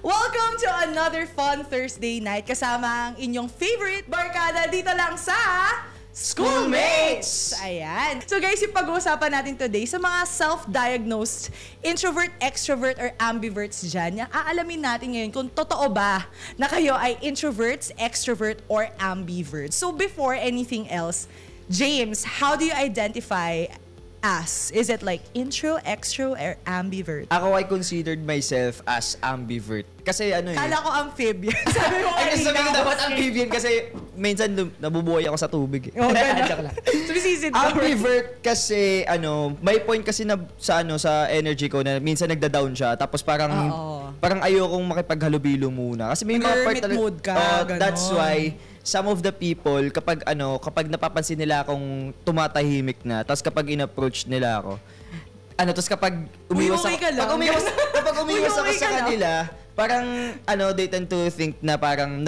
Welcome to another fun Thursday night kasama ang inyong favorite barkada dito lang sa Schoolmates! Ayan. So guys, yung pag-uusapan natin today sa mga self-diagnosed introvert, extrovert, or ambiverts dyan, aalamin natin ngayon kung totoo ba na kayo ay introverts, extrovert, or ambiverts. So before anything else, James, how do you identify as? Is it like intro, extro, or ambivert? Ako, I considered myself as ambivert. Kasi ano Kala ko amphibian. Sabi mo Ay, sabi ko kanina. dapat amphibian kasi minsan nabubuhay ako sa tubig. Oh, ganda. Sumisid ka. Ambivert kasi may point kasi na sa energy ko na minsan nagda-down siya tapos parang ayokong makipaghalubilo muna kasi may mga part Hermit mood ka, ganon. That's why some of the people kapag napapansin nila akong tumatahimik na tapos kapag in-approach nila ako tapos kapag umiwas ako kapag umiwas ako sa kanila parang they tend to think na parang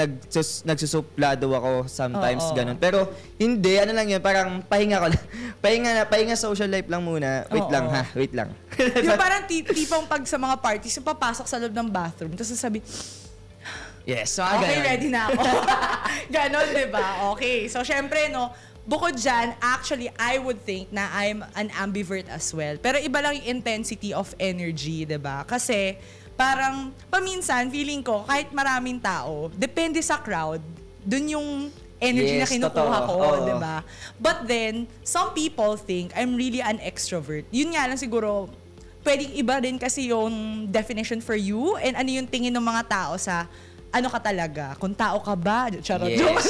nagsusuplado ako sometimes ganun. Pero hindi, lang yun, parang pahinga ko lang. pahinga social life lang muna. Wait lang. Yung parang tipong pag sa mga parties, yung papasok sa loob ng bathroom, tapos sasabi, yes, okay, ganun. ready na ako. Ganon, diba? Okay. So, syempre, bukod dyan, actually, I would think na I'm an ambivert as well. Pero iba lang yung intensity of energy, diba? Kasi, parang, paminsan, feeling ko, kahit maraming tao, depende sa crowd, dun yung energy na kinukuha ko, diba? But then, some people think I'm really an extrovert. Yun nga lang siguro, pwedeng iba din kasi yung definition for you and ano yung tingin ng mga tao sa ano ka talaga, kung tao ka ba? Charot. Yes.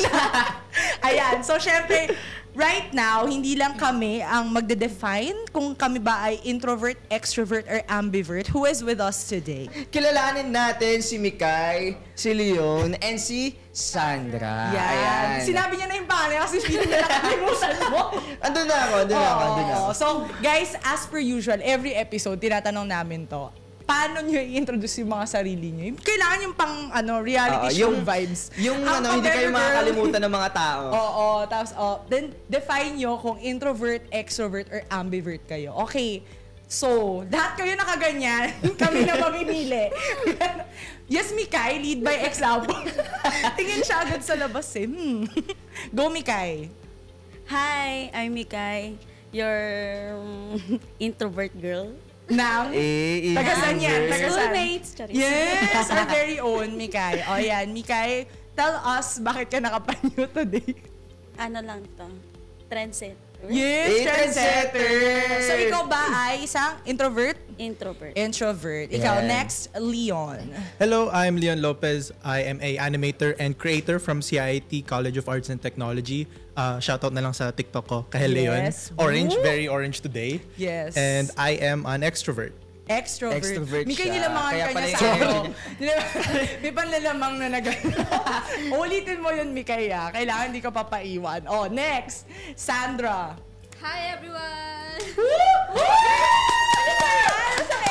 Ayan. So, syempre, right now, hindi lang kami ang magde-define kung kami ba ay introvert, extrovert, or ambivert. Who is with us today? Kilalanin natin si Mikay, si Leon, and si Sandra. Yan. Ayan. Sinabi niya na yung pangalan kasi feeling niya nakalimutan mo. Andun na ako. So, guys, as per usual, every episode, tinatanong namin to. Paano nyo i-introduce yung mga sarili nyo? Kailangan yung pang reality show vibes. Yung hindi kayo makakalimutan ng mga tao. Oo. Tapos, then define nyo kung introvert, extrovert, or ambivert kayo. Okay. So, lahat kayo nakaganyan. Kami na mamimili. Yes, Mikay, lead by example. Tingin siya agad sa labas eh. Go, Mikay. Hi, I'm Mikay, your introvert girl. Now, tagasan yan, tagasan. Schoolmates. Yes, our very own, Mikay. O yan, Mikay, tell us bakit ka nakapanyo today. Ano lang to? Trendset. Yes, trendsetter. So, ikaw ba ay isang introvert? Introvert. Introvert. Ikaw, Yeah. next, Leon. Hello, I'm Leon Lopez. I am a animator and creator from CIT College of Arts and Technology. Shoutout na lang sa TikTok ko, kay Leon. Yes. Orange, Woo! very orange today. Yes. And I am an extrovert. Extrovert. Mikay, siya. nilamangan Kaya ka pala niya yung sa energy ano. May panlalamang na Ulitin mo yun, Mikay, Kailangan hindi ka papaiwan. Oh, next, Sandra. Hi everyone!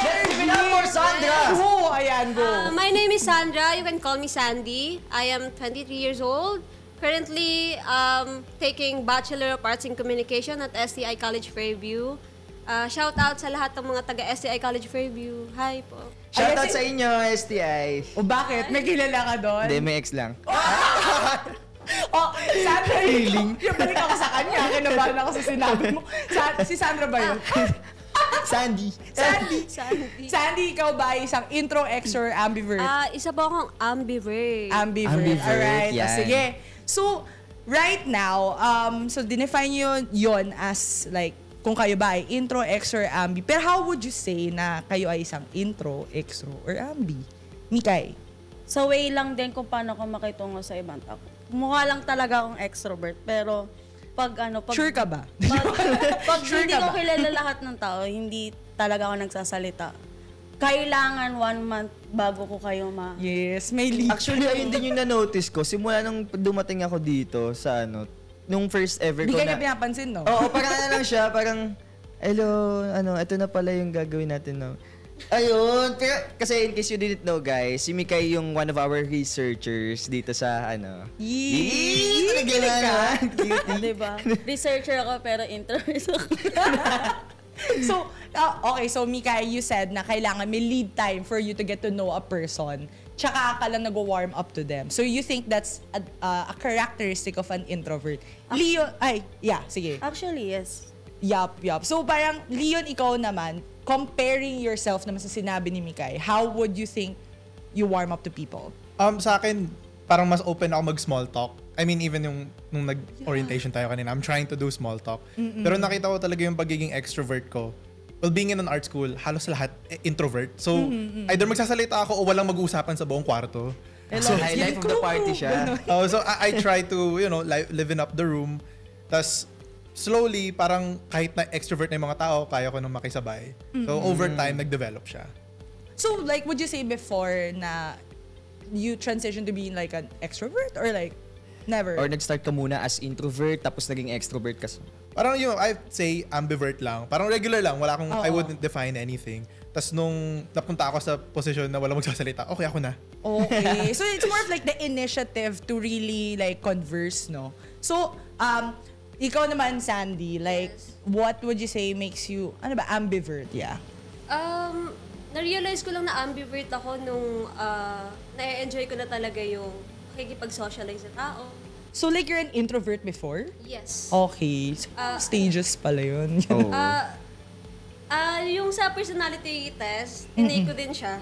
Yes, give it up for Sandra! Oh, ayan, go. My name is Sandra. You can call me Sandy. I am 23 years old. Currently taking Bachelor of Arts in Communication at STI College Fairview. Shout out sa lahat ng mga taga STI College Fairview. Hi po. Shoutout sa inyo, STI. O bakit? May kilala ka doon? Hindi, may ex lang. Oh, Sandra, yung balik ako sa kanya. Kinabahan ako sa sinabi mo. Si Sandra ba yun? Sandy. Sandy, ikaw ba ay isang intro, extro, or ambivert? Isa po akong ambivert. Ambivert. Alright. Yan. Sige. So, right now, so dinefine yun as like, kung kayo ba ay intro, extro, or ambi. Pero how would you say na kayo ay isang intro, extro, or ambi? Mikay? So, way lang din kung paano ko makitungo sa ibang tao. Mukha lang talaga akong extrovert, pero pag Sure ka ba? pag Sure hindi ka ko ba? kilala lahat ng tao, hindi talaga ako nagsasalita. Kailangan 1 month bago ko kayo Yes, may leak. Actually, ayun din yung na-notice ko. Simula nung dumating ako dito sa nung first ever Hindi ko ka niya na... pinapansin, no? Oo, parang lang siya, parang, hello, ito na pala yung gagawin natin, no? Ayun, pero, kasi in case you didn't know, guys, si Mikay yung one of our researchers dito sa, Yee! Talaga na, cutie. Diba? Researcher ako pero introvert ako. So, okay, so Mika, you said na kailangan may lead time for you to get to know a person. Tsaka ka lang nag-warm up to them. So you think that's a characteristic of an introvert. Leon, sige. Actually, yes. Yup. So parang, Leon, ikaw naman, comparing yourself naman sa sinabi ni Mikay, how would you think you warm up to people? Sa akin, parang mas open ako mag-small talk. I mean, even nung nag-orientation tayo kanina, I'm trying to do small talk. Pero nakita ko talaga yung pagiging extrovert ko. Well, being in an art school, halos lahat introvert. So, either magsasalita ako o walang mag-uusapan sa buong kwarto. So, highlight of the party siya. So, I try to, liven up the room. Tas slowly, parang kahit na extrovert na yung mga tao, kaya ko nang makisabay. So, over time, nag-develop siya. So, like, would you say before na you transition to being like an extrovert or like never? Or nag-start ka muna as introvert tapos naging extrovert ka? Parang I'd say ambivert lang. Parang regular lang. Wala akong, I wouldn't define anything. Tapos nung napunta ako sa posisyon na wala magsasalita, okay ako na. Okay. So it's more of like the initiative to really like converse, no? So, ikaw naman, Sandy, like, what would you say makes you, ambivert? Yeah. Na-realize ko lang na ambivert ako nung na-enjoy ko na talaga yung pakikipag-socialize sa tao. So like you're an introvert before? Yes. Okay. So, stages pala yun. Oh. Yung sa personality test, tinake ko din siya.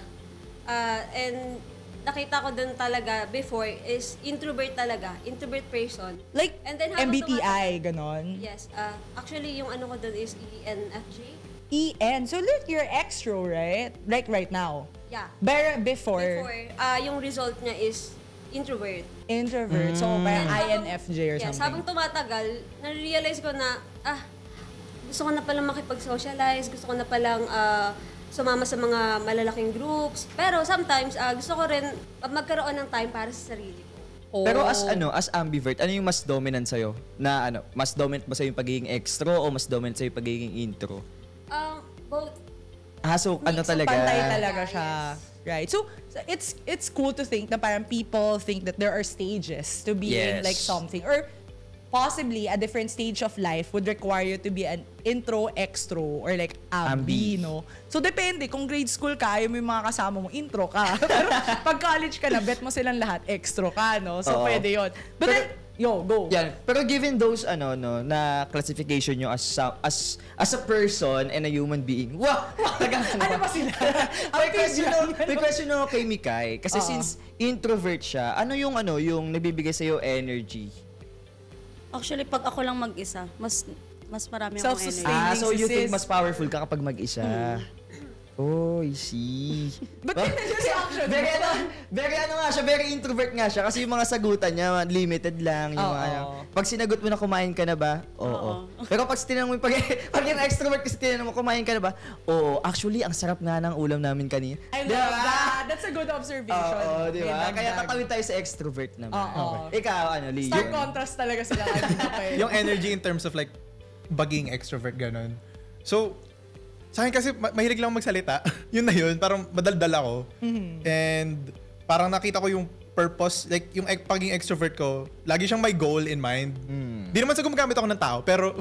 And nakita ko dun talaga before is introvert talaga. Introvert person. Like And then habang MBTI, ganon? Yes. Actually, yung ano ko dun is ENFJ. EN. So like you're extro, right? Like right now. Yeah. But before Yung result niya is introvert. introvert. So parang Habang- INFJ or yes, something. habang tumatagal, na-realize ko na, gusto ko na palang makipag-socialize, gusto ko na palang sumama sa mga malalaking groups. Pero sometimes, gusto ko rin magkaroon ng time para sa sarili ko. Pero as ambivert, ano yung mas dominant sa'yo? Na mas dominant ba sa'yo yung pagiging extro o mas dominant sa'yo yung pagiging intro? Both. So ano So, talaga? pantay talaga siya. Right. So it's cool to think na parang people think that there are stages to being Yes. like something, or possibly a different stage of life would require you to be an intro, extro, or like ambi, Ambi. no? So depende, kung grade school ka, yung mga kasama mo, intro ka. Pero pag college ka na, bet mo silang lahat, extro ka, no? So Oo. pwede yun. But then, go. Yan. Pero given those na classification nyo as a person and a human being. Wow! Ano ba sila? May question ako kay Mikay. Kasi since introvert siya, ano yung nabibigay sa'yo energy? Actually, pag ako lang mag-isa, mas marami akong energy. Self-sustaining. So you think sis. mas powerful ka kapag mag-isa? Oh, I see. But then, just action. Very introvert nga siya kasi yung mga sagutan niya limited lang yung Oo. pag sinagot mo na kumain ka na ba? Oo. Pero pag tinanong mo pag yung extrovert kasi tinanong mo kumain ka na ba? Oo, actually ang sarap nga ng ulam namin kanina. I love that. That's a good observation. Oo, di ba? May Kaya dagdag. tatawid tayo sa extrovert naman. Oo. Ikaw, Lee? Stark contrast talaga sila. Yung energy in terms of like baging extrovert ganun. So, sa akin kasi mahilig lang magsalita. Yun na yun, parang madaldal ako. And parang nakita ko yung purpose, like yung pagiging extrovert ko, lagi siyang may goal in mind. Hindi naman sa gumagamit ako ng tao, pero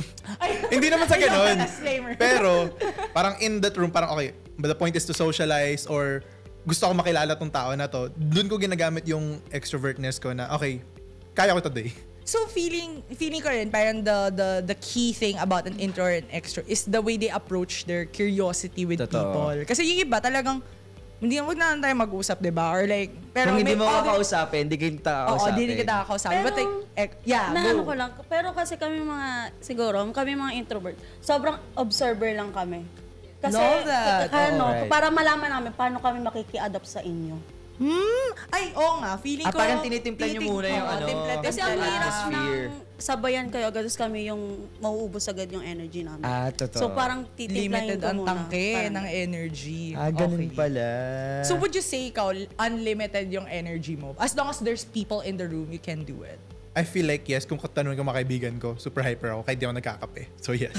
hindi naman sa ganun. Disclaimer. Pero parang in that room, parang okay, but the point is to socialize or gusto ko makilala tong tao na to. Doon ko ginagamit yung extrovertness ko na okay, kaya ko today. So feeling ko rin parang the key thing about an intro or an extro is the way they approach their curiosity with Totoo. people. Kasi yung iba talagang wag na lang tayo mag-usap, 'di ba? Or like pero Kung hindi mo other- kakausapin, hindi kita Oo, kakausapin. hindi kita kakausapin. But like, Naano go. ko lang. Pero kasi kami mga introvert, sobrang observer lang kami. Kasi, Love that. Alright. para malaman namin paano kami makiki-adapt sa inyo. Ay, oo nga. Feeling ko... Parang tinitimpla niyo muna yung Oo, timpla-timpla Kasi ang lang. hirap atmosphere. ng sabayan kayo agad, tapos kami yung mauubos agad yung energy namin. Totoo. So parang titimplahin Limited ko ang muna. tangke Parang- ng energy. Ganun Okay. pala. So would you say ikaw, unlimited yung energy mo? As long as there's people in the room, you can do it. I feel like yes, kung katanungan ko mga kaibigan ko, super hyper ako, kahit di ako nagkakape. So yes.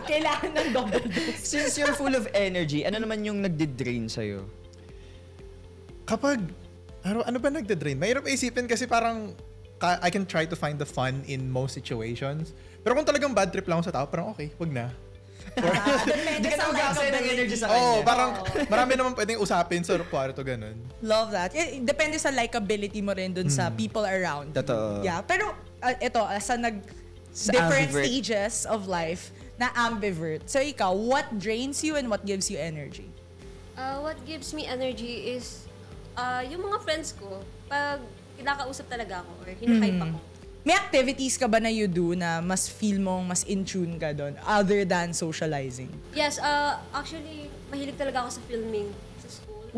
Kailangan ng double dose. Since you're full of energy, ano naman yung nagdi-drain sa'yo? Kapag, ano ba nagde-drain? Mahirap isipin kasi parang I can try to find the fun in most situations. Pero kung talagang bad trip lang ako sa tao, parang okay, wag na. Hindi ka na mag-aksaya ng energy sa kanya. Oo, parang marami naman pwedeng usapin sa kwarto, ganun. Love that. Depende sa likability mo rin dun sa people around. Totoo. Yeah. Pero ito, sa Sa different ambivert. stages of life na ambivert. So ikaw, what drains you and what gives you energy? What gives me energy is yung mga friends ko, pag kinakausap talaga ako or hinahype ako. May activities ka ba na you do na mas feel mong mas in tune ka doon other than socializing? Yes, actually, mahilig talaga ako sa filming sa school.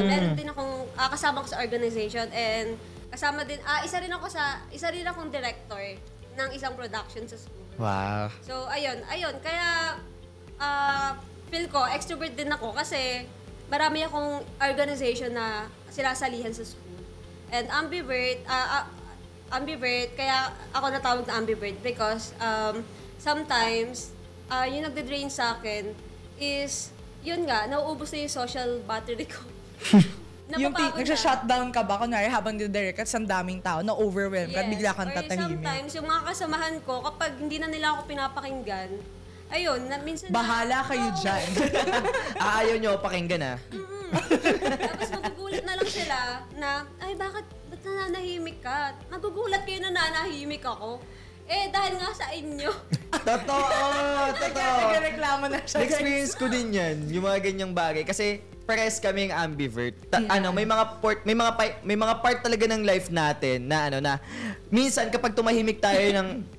Meron din akong kasama ko sa organization and kasama din, isa rin akong director ng isang production sa school. Wow. So, ayun. Kaya, feel ko, extrovert din ako kasi marami akong organization na sinasalihan sa school. And ambivert, kaya ako natawag na ambivert because sometimes, yung nagde-drain sa akin is, yun nga, nauubos na yung social battery ko. Yung Napapagod na. nagsha-shutdown ka ba? Kunwari, habang didirect at sa daming tao, na-overwhelm ka, at bigla kang Or tatahimik. sometimes, yung mga kasamahan ko, kapag hindi na nila ako pinapakinggan, ayun, minsan Bahala kayo dyan. Ayaw nyo pakinggan Tapos magugulat na lang sila na, ay ba't nananahimik ka? Magugulat kayo na nanahimik ako. Dahil nga sa inyo. Totoo. Nagreklamo na siya. Na-experience ko din yan, yung mga ganyang bagay. Kasi pares kaming ambivert. May mga part talaga ng life natin na minsan kapag tumahimik tayo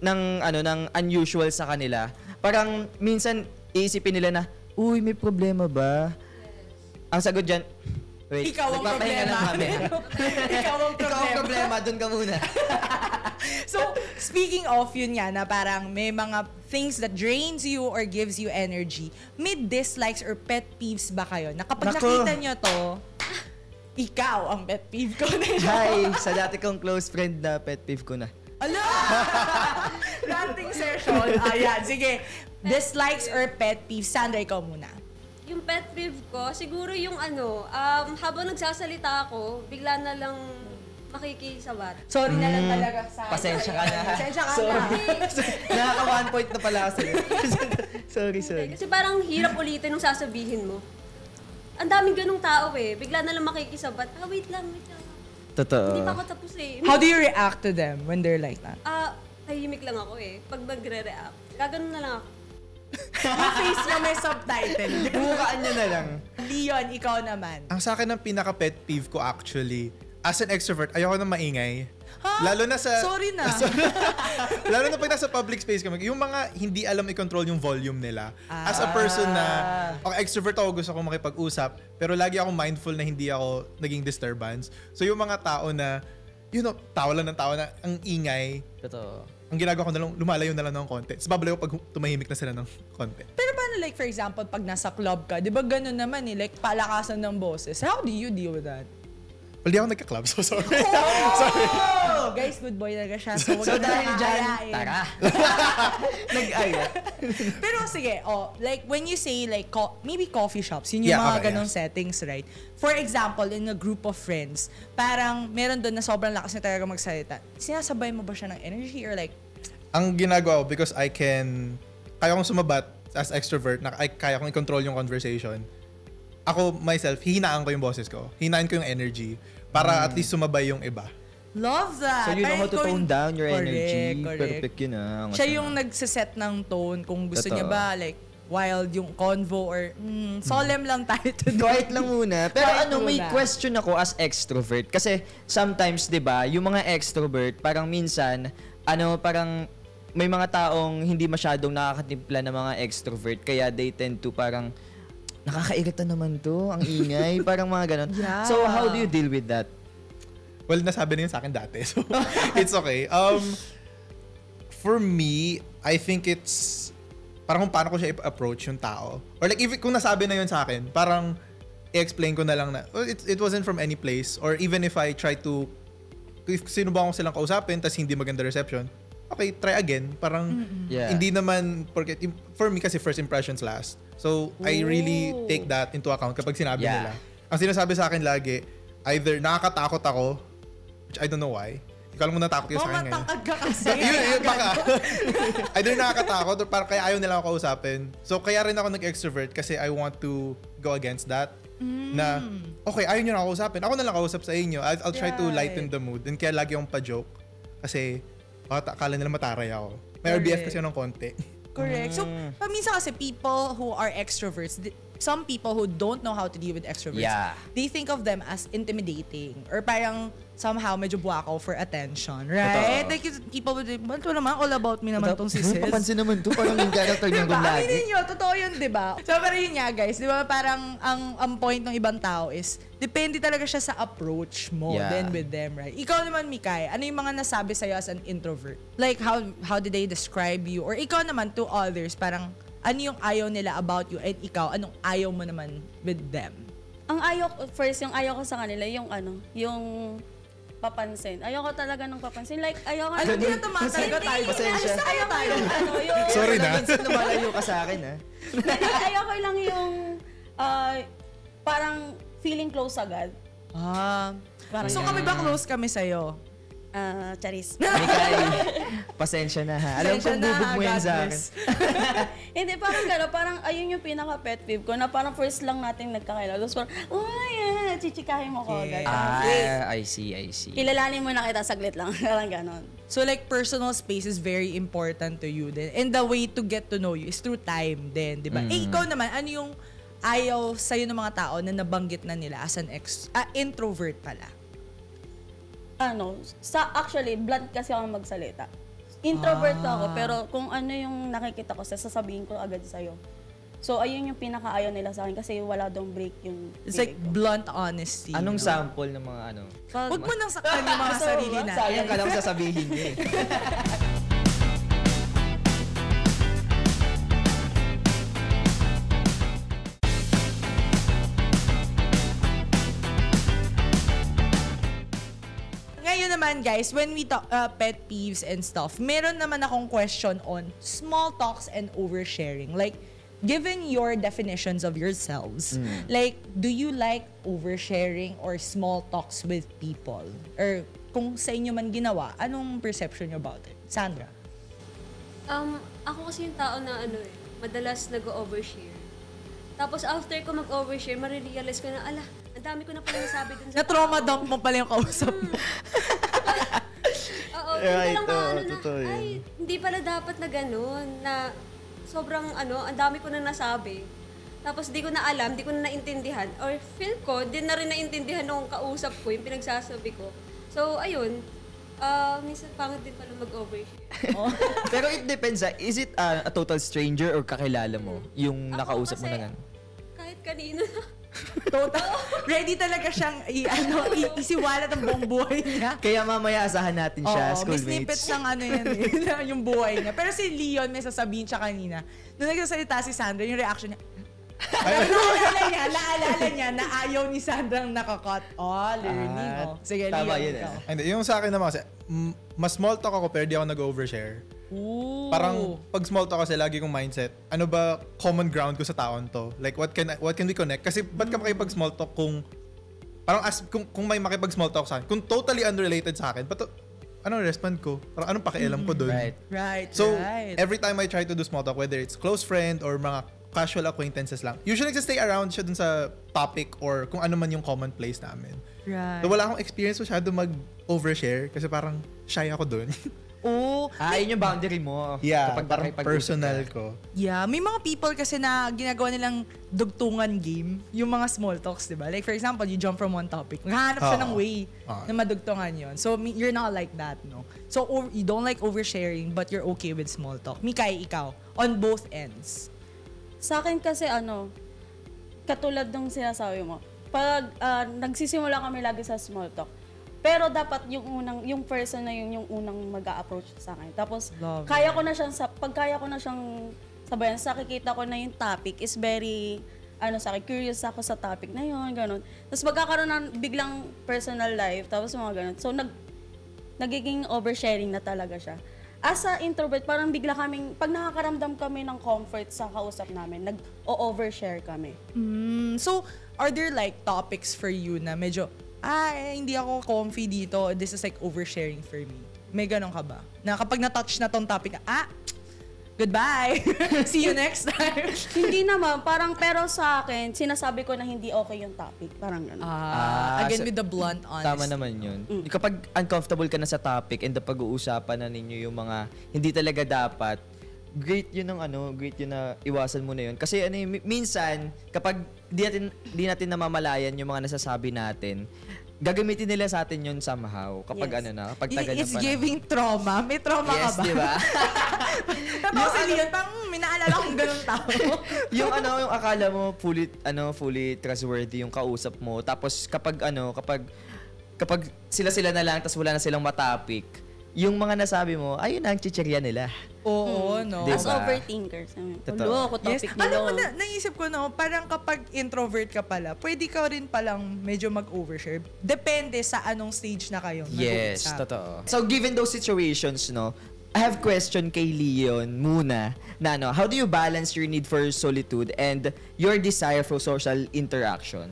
ng unusual sa kanila, parang minsan iisipin nila na, uy, may problema ba? Ang sagot dyan, wait, Ikaw ang nagpapahinga problema. lang kami. Ikaw ang Ikaw ang problema, dun ka muna. So, speaking of yun nga, na parang may mga things that drains you or gives you energy, may dislikes or pet peeves ba kayo? Na kapag Nako. nakita nyo to, ikaw ang pet peeve ko na yun. Hi, sa dati kong close friend na pet peeve ko na. Ala! Ranting session. Ayan, sige. Dislikes or pet peeves? Sandra, ikaw muna. Yung pet peeve ko, siguro yung habang nagsasalita ako, bigla na lang makikisabat. Sorry na lang talaga sa Pasensya ka na. Pasensya ka Sorry. na. Nakaka 1 point na pala ako sa'yo. sorry. Kasi parang hirap ulitin nung sasabihin mo. Ang daming ganung tao bigla na lang makikisabat. Wait lang. Totoo. Hindi pa ako tapos How do you react to them when they're like that? Tahimik lang ako Pag nagre-react. Gaganon na lang ako. Yung face niya may subtitle. Bukaan niya na lang. Leon, ikaw naman. Ang sa akin ng pinaka-pet peeve ko actually, as an extrovert, ayoko na maingay. Lalo na sa... Sorry na. Lalo na pag nasa public space kami, yung mga hindi alam i-control yung volume nila. As a person na, extrovert ako, gusto ko makipag-usap, pero lagi ako mindful na hindi ako naging disturbance. So yung mga tao na, tawa lang ng tao na ang ingay, Totoo. ang ginagawa ko na lang, lumalayo na lang ng konti. Tapos babalayo pag tumahimik na sila ng konti. Pero paano like for example, pag nasa club ka, di ba ganun naman like palakasan ng boses. How do you deal with that? Well, di ako nagka-club, so sorry. Oh! Guys, good boy talaga siya. So, So dahil dyan, nakakayain. tara. Nag-aya. Pero sige, like when you say like maybe coffee shops, yun yung Yeah, mga okay, ganong settings, right? For example, in a group of friends, parang meron doon na sobrang lakas na talaga magsalita. Sinasabay mo ba siya ng energy or like, Ang ginagawa ko, because kaya kong sumabat as extrovert, kaya kong i-control yung conversation. Ako, myself, hihinaan ko yung boses ko. Hinaan ko yung energy para at least sumabay yung iba. love that. So you know how to Parang tone down your Correct, energy. correct. Perfect yun Siya yung nagsiset ng tone kung gusto Totoo. niya ba, like, wild yung convo or solemn lang tayo today. Quiet lang muna. Pero Quiet may muna. question ako as extrovert. Kasi sometimes, di ba, yung mga extrovert, parang minsan, parang may mga taong hindi masyadong nakakatimpla ng mga extrovert. Kaya they tend to parang, nakakairita naman to, ang ingay. Parang mga ganon. Yeah. So, how do you deal with that? Well, nasabi na yun sa akin dati. So, it's okay. For me, I think it's parang kung paano ko siya i-approach yung tao. Or like, kung nasabi na yun sa akin, parang i-explain ko na lang na, it wasn't from any place. Or even if I try to, if sinubukan ko silang kausapin, tas hindi maganda reception, okay, try again. Parang, Yeah. hindi naman, for me kasi first impressions last. So, I really take that into account kapag sinabi Yeah. nila. Ang sinasabi sa akin lagi, either nakakatakot ako, which I don't know why. Kala mo natakot yun sa akin ngayon. Matangkad ka kasi. Yun, baka. Either nakakatakot or parang kaya ayaw nila ako kausapin. So, kaya rin ako nag-extrovert kasi I want to go against that. Na, okay, ayaw nyo na ako kausapin. Ako na lang kausap sa inyo. I'll try to lighten the mood. And kaya lagi akong pa-joke. Kasi, akala nila mataray ako. May RBF kasi ng konti. Correct. So, paminsan kasi people who are extroverts, some people who don't know how to deal with extroverts, they think of them as intimidating or parang somehow medyo buwakaw for attention, right? Like people would think, ito naman, all about me naman tong si sis. Papansin naman to, parang yung character niya kung lagi. Aminin nyo, totoo yun, di ba? So, pero yun nga, guys, di ba, parang ang point ng ibang tao is, depende talaga siya sa approach mo then with them, right? Ikaw naman, Mikay, ano yung mga nasabi sa'yo as an introvert? Like, how did they describe you? Or ikaw naman to others, parang, ano yung ayaw nila about you? And ikaw, anong ayaw mo naman with them? Yung ayaw ko sa kanila, yung papansin. Ayoko talaga ng papansin. Like, ayoko Ano din na talaga tayo? Pasensya. Ayoko yung Sorry na. Minsan lumalayo ka sa akin, ha? ayoko lang yung parang feeling close agad. So kami ba close kami sa'yo? Charis. Mikay, pasensya na, ha? Alam kong bubog mo yan sa akin. Hindi, parang gano'n. Parang ayun yung pinaka-pet peeve ko na parang first lang natin nagkakilala. Tapos parang, chichikahin mo ko agad. I see. Kilalanin mo na kita saglit lang. Parang gano'n. So like personal space is very important to you din. And the way to get to know you is through time din, di ba? Ikaw naman, ano yung ayaw sa'yo ng mga tao na nabanggit na nila as an introvert pala? Actually, blunt kasi ako magsalita. Introvert ako, pero kung ano yung nakikita ko, sasabihin ko agad sa'yo. So, ayun yung pinakaayaw nila sa akin kasi wala dong break yung It's like blunt honesty. Anong sample ng mga ano? Huwag mo nang saktan yung mga sarili natin. Sayang ka lang sasabihin niya eh. Ngayon naman guys, when we talk pet peeves and stuff, meron naman akong question on small talks and oversharing. Like, given your definitions of yourselves, like, do you like oversharing or small talks with people? Or kung sa inyo man ginawa, anong perception nyo about it? Sandra? Ako kasi yung tao na madalas nag-overshare. Tapos after ko mag-overshare, marirealize ko na, ang dami ko na pala nasabi dun sa Na-trauma tao. dump mo pala yung kausap mo. Oo, Right, hindi ko lang totoo yun. hindi pala dapat na ganun, na sobrang ang dami ko na nasabi. Tapos di ko na alam, di ko na naintindihan. Or feel ko, di na rin naintindihan nung kausap ko, yung pinagsasabi ko. So, ayun, minsan pangit din pala mag-overshare. Pero it depends, is it a total stranger or kakilala mo yung nakausap mo na Ako gan? Kahit kanino na. Total. Ready talaga siyang isiwalat ang buong buhay niya. Kaya mamaya asahan natin siya, May snippets schoolmates. ng yan yung buhay niya. Pero si Leon, may sasabihin siya kanina, nung nagsasalita si Sandra, yung reaction niya, naalala niya na ayaw ni Sandra ang nakakat. Learning. Sige, tama Leon, yun, ikaw. Hindi, yung sa akin naman kasi, mas small talk ako pero di ako nag-overshare. Ooh. Parang pag small talk kasi lagi kong mindset, ano ba common ground ko sa taon to? Like what can we connect? Kasi ba't ka makipag small talk kung parang kung may makipag small talk sa akin, kung totally unrelated sa akin, anong respond ko? Parang anong pakialam ko doon? Right. So, every time I try to do small talk, whether it's close friend or mga casual acquaintances lang, usually nagsa-stay around siya dun sa topic or kung ano man yung common place namin. Right. So, wala akong experience masyado mag-overshare kasi parang shy ako dun. Yun yung boundary mo. Yeah, kapag parang nakipag-usap personal ka. ko. Yeah, may mga people kasi na ginagawa nilang dugtungan game, yung mga small talks, di ba? Like for example, you jump from one topic, maghahanap siya ng way na madugtungan yon. So you're not like that, no? So you don't like oversharing, but you're okay with small talk. Mikay, ikaw, on both ends. Sa akin kasi katulad ng sinasabi mo, pag nagsisimula kami lagi sa small talk, pero dapat yung person na yung unang mag-a-approach sa akin. Tapos kaya ko na siyang sabayan, nakikita ko na yung topic is very sa akin, curious ako sa topic na yun, ganun. Tapos magkakaroon ng biglang personal life, tapos mga ganun. So nagiging oversharing na talaga siya. As a introvert, parang bigla pag nakakaramdam kami ng comfort sa kausap namin, nag-overshare kami. So, are there like topics for you na medyo hindi ako comfy dito. This is like oversharing for me. May ganon ka ba? Na kapag na-touch na tong topic, goodbye. See you next time. Hindi naman, parang pero sa akin, sinasabi ko na hindi okay yung topic. Parang gano'n. Again, so- with the blunt honesty. Tama naman yun. Kapag uncomfortable ka na sa topic and pag-uusapan na ninyo yung mga hindi talaga dapat, great yun na iwasan mo na yun. Kasi minsan, kapag di natin namamalayan yung mga nasasabi natin, gagamitin nila sa atin yun somehow. Kapag kapag tagal na It's giving trauma. May trauma ka Yes, ba? di ba? Tapos si Leon, may naalala kong ganun tao. yung akala mo fully trustworthy yung kausap mo. Tapos kapag sila na lang tapos wala na silang matapik, yung mga nasabi mo, ayun na ang chichirya nila. Oo, no? Diba? As overthinkers. Totoo. Ulo, ako topic nila. Alam mo, naisip ko, no, parang kapag introvert ka pala, pwede ka rin palang medyo mag-overshare. Depende sa anong stage na kayo. Yes, nag-uusap. totoo. So given those situations, no, I have question kay Leon muna na how do you balance your need for solitude and your desire for social interaction?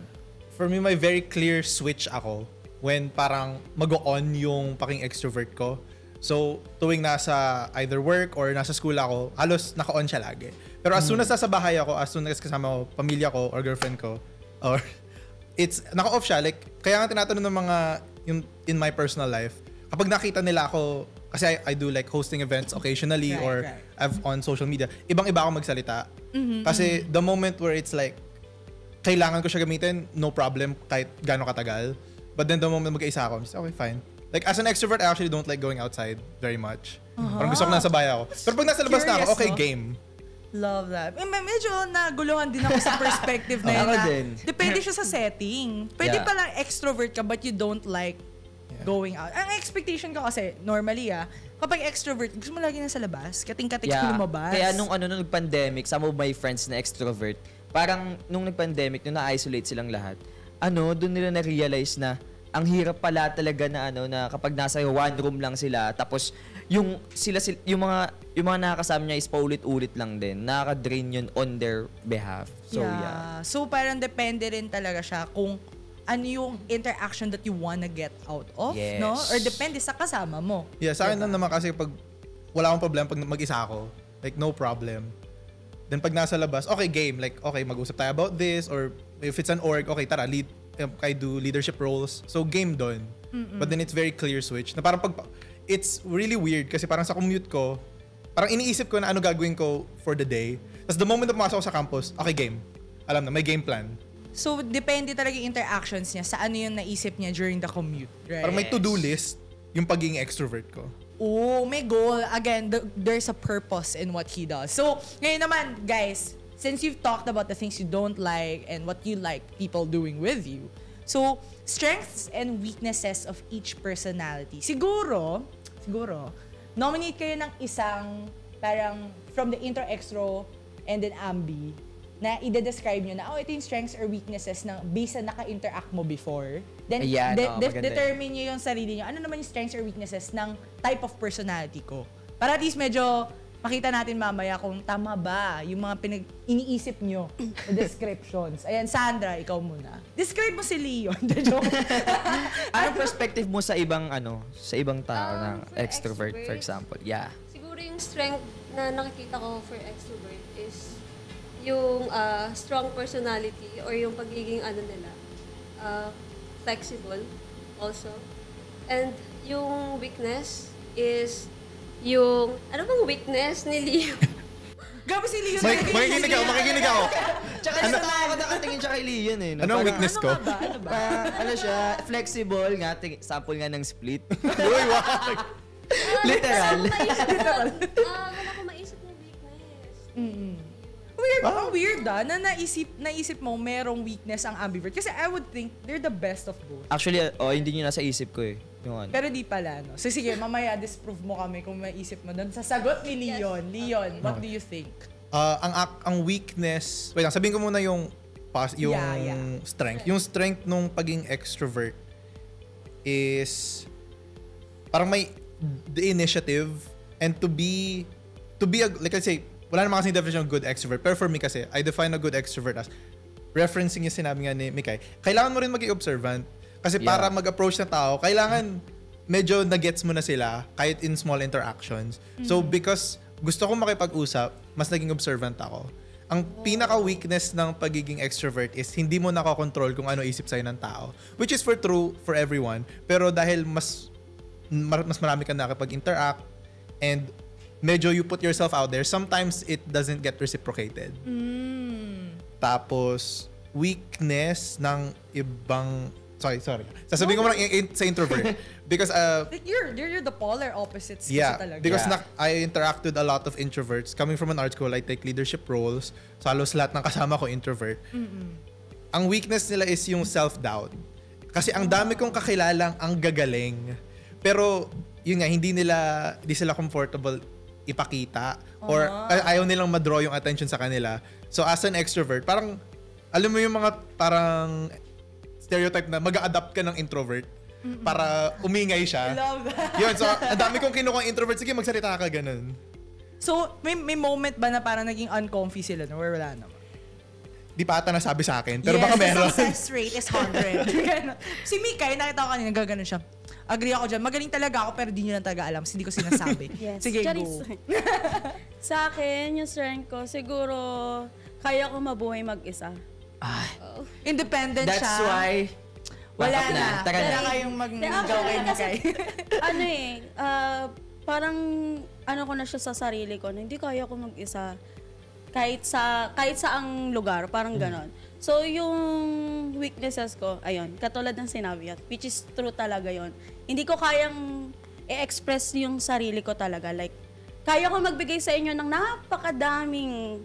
For me, may very clear switch ako when parang mag-on yung paking extrovert ko. So, tuwing nasa either work or nasa school ako, halos naka-on siya lagi. Pero as soon as nasa bahay ako, as soon as kasama ko pamilya ko or girlfriend ko, or it's naka-off siya. Like, kaya nga tinatanong ng mga yung in my personal life, kapag nakita nila ako, kasi I do like hosting events occasionally or I've on social media, ibang-iba ako magsalita. Kasi the moment where it's like, kailangan ko siya gamitin, no problem, kahit gaano katagal. But then the moment mag-isa ako, I'm just, okay, fine. Like, as an extrovert, I actually don't like going outside very much. Parang gusto ko nasa bahay ako. Pero pag nasa labas na ako, Curious, okay, no? game. Love that. Medyo naguluhan din ako sa perspective na yun. Ako na din. Depende siya sa setting. Pwede Yeah. palang extrovert ka but you don't like going out. Ang expectation ko kasi, normally kapag extrovert, gusto mo lagi nasa labas. Kating-kating Yeah. lumabas. Kaya nung nag-pandemic, some of my friends na extrovert, parang nung nag-pandemic, nung na-isolate silang lahat, doon nila na-realize na ang hirap pala talaga na kapag nasa one room lang sila, tapos yung mga nakakasama niya is paulit-ulit lang din. Nakaka-drain yun on their behalf. So yeah. So parang depende rin talaga siya kung ano yung interaction that you wanna get out of, Yes. no? Or depende sa kasama mo. Yeah, sa akin lang naman kasi pag wala akong problem pag mag-isa ako, like no problem. Then pag nasa labas, okay, game. Like, okay, mag-usap tayo about this, or if it's an org, okay, tara, I do leadership roles. So, game doon. But then it's very clear switch. Na parang it's really weird kasi parang sa commute ko, parang iniisip ko na ano gagawin ko for the day. Tapos the moment na pumasok ako sa campus, okay, game. Alam na, may game plan. So, depende talaga yung interactions niya sa ano yung naisip niya during the commute, right? Parang may to-do list yung pagiging extrovert ko. Oh, may goal. Again, there's a purpose in what he does. So, ngayon naman, guys, since you've talked about the things you don't like and what you like people doing with you, so, strengths and weaknesses of each personality. Siguro, nominate kayo ng isang parang from the intro-extro and then ambi na ide-describe nyo na, ito yung strengths or weaknesses na based sa naka-interact mo before. Then, Ayan, maganda determine nyo yung sarili nyo. Ano naman yung strengths or weaknesses ng type of personality ko? Para at least medyo makita natin mamaya kung tama ba yung mga iniisip nyo na descriptions. Ayan, Sandra, ikaw muna. Describe mo si Leon. The joke. Anong perspective mo sa ibang tao ng For extrovert, for extroverts, example? Yeah. Siguro yung strength na nakikita ko for extrovert is yung strong personality or yung pagiging nila, flexible also. And yung weakness is yung, ano bang weakness ni Leo? Gabi si Leon. Makikinig ako. Tsaka ano ako nakatingin siya kay Leon eh. Ano ang weakness ko? Ano ba? Ano siya, flexible nga, sample nga ng split. Uy, wag! Literal. Wala ko maisip ng weakness. Weird, ang weird na naisip mo merong weakness ang ambivert. Kasi I would think they're the best of both. Actually, hindi nyo nasa isip ko eh. Yung ano. Pero di pala, no? So sige, mamaya disprove mo kami kung maisip mo doon sa sagot ni Leon. Leon, what do you think? Ang weakness, wait lang, sabihin ko muna yung Yeah. strength. Yung strength nung pagiging extrovert is parang may the initiative and to be like I say, wala naman kasing definition of good extrovert. Pero for me kasi, I define a good extrovert as referencing yung sinabi nga ni Mikay, kailangan mo rin maging observant. Kasi para mag-approach na tao, kailangan medyo na-gets mo na sila kahit in small interactions. So because gusto kong makipag-usap, mas naging observant ako. Ang pinaka-weakness ng pagiging extrovert is hindi mo nakakontrol kung ano isip sa'yo ng tao. Which is true for everyone. Pero dahil mas marami ka nakipag-interact and medyo you put yourself out there, sometimes it doesn't get reciprocated. Tapos, weakness ng ibang... Sorry. Sasabihin ko mo lang sa introvert. Because... like you're the polar opposites kasi yeah, talaga. because I interact with a lot of introverts. Coming from an art school, I take leadership roles. So halos lahat ng kasama ko introvert. Ang weakness nila is yung self-doubt. Kasi ang dami kong kakilalang ang gagaling. Pero, yun nga, hindi sila comfortable ipakita. Or ayaw nilang ma-draw yung attention sa kanila. So as an extrovert, parang, alam mo yung mga parang stereotype na mag-a-adapt ka ng introvert para umingay siya. I love that. Yun, so ang dami kong kinukuha introvert. Sige, magsalita ka, ganun. So, may moment ba na parang naging uncomfy sila or wala naman? Di pa ata nasabi sa akin, pero baka meron. The success rate is 100. Si Mikay, nakita ko kanina, gaganon siya. Agree ako dyan. Magaling talaga ako, pero di nyo lang talaga alam. Hindi ko sinasabi. Yes. Sige, Charis. go. Sa akin, yung strength ko, siguro, kaya ko mabuhay mag-isa. Independent That's siya. why... Wala Backup na. Taka Wala na. kayong mag-gaw Actually, kay kasi, Mikay. parang, ko na siya sa sarili ko, na hindi kaya ko mag-isa. Kahit sa ang lugar, parang ganon. So, yung weaknesses ko, ayun, katulad ng sinabi at which is true talaga yon. Hindi ko kayang i-express yung sarili ko talaga. Like, kaya ko magbigay sa inyo ng napakadaming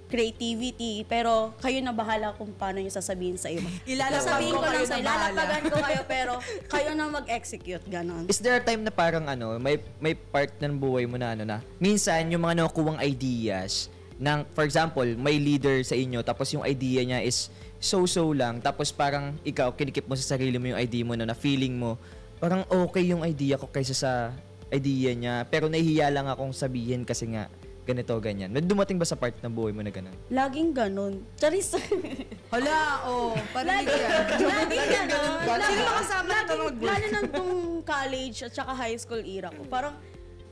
creativity, pero kayo na bahala kung paano yung sasabihin sa iba. Ilalapagan ko kayo na bahala. Ilalapagan ko kayo, pero kayo na mag-execute, ganon. Is there a time na parang may part ng buhay mo na minsan yung mga nakukuhang ideas ng, for example, may leader sa inyo tapos yung idea niya is so-so lang tapos parang ikaw kinikip mo sa sarili mo yung idea mo na feeling mo parang okay yung idea ko kaysa sa idea niya pero nahihiya lang akong sabihin kasi nga ganito, ganyan. Dumating ba sa part ng buhay mo na ganun? Laging ganon. Charis. Hala, parang Laging ganon. Sino makasama ito mag-work? Lalo na nung college at saka high school era ko. Parang,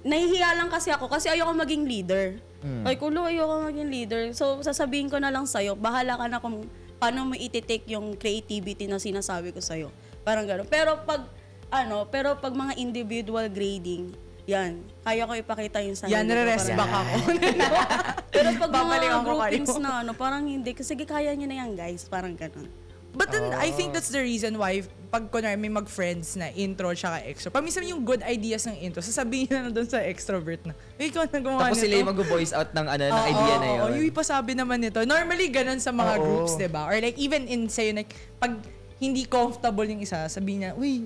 nahihiya lang kasi ako kasi ayoko maging leader. Ay, ayoko maging leader. So, sasabihin ko na lang sa'yo, bahala ka na kung paano mo iti-take yung creativity na sinasabi ko sa'yo. Parang gano'n. Pero pag mga individual grading, yan, kaya ko ipakita yung sarili ko. Yan, nare-rest back ako. Pero pag mga Babalikan ko groupings kayo. na parang hindi. Kasi sige, kaya nyo na yan, guys. Parang gano'n. But then, I think that's the reason why pag kunwari may mag-friends na intro tsaka extro, paminsan yung good ideas ng intro, sasabihin na doon sa extrovert na, ikaw na gumawa Tapos nito. sila yung mag-voice out ng idea na yun. Yung ipasabi naman nito. Normally, ganun sa mga groups, diba? Or like, even in, sa'yo, like, pag hindi comfortable yung isa, sabihin niya, uy,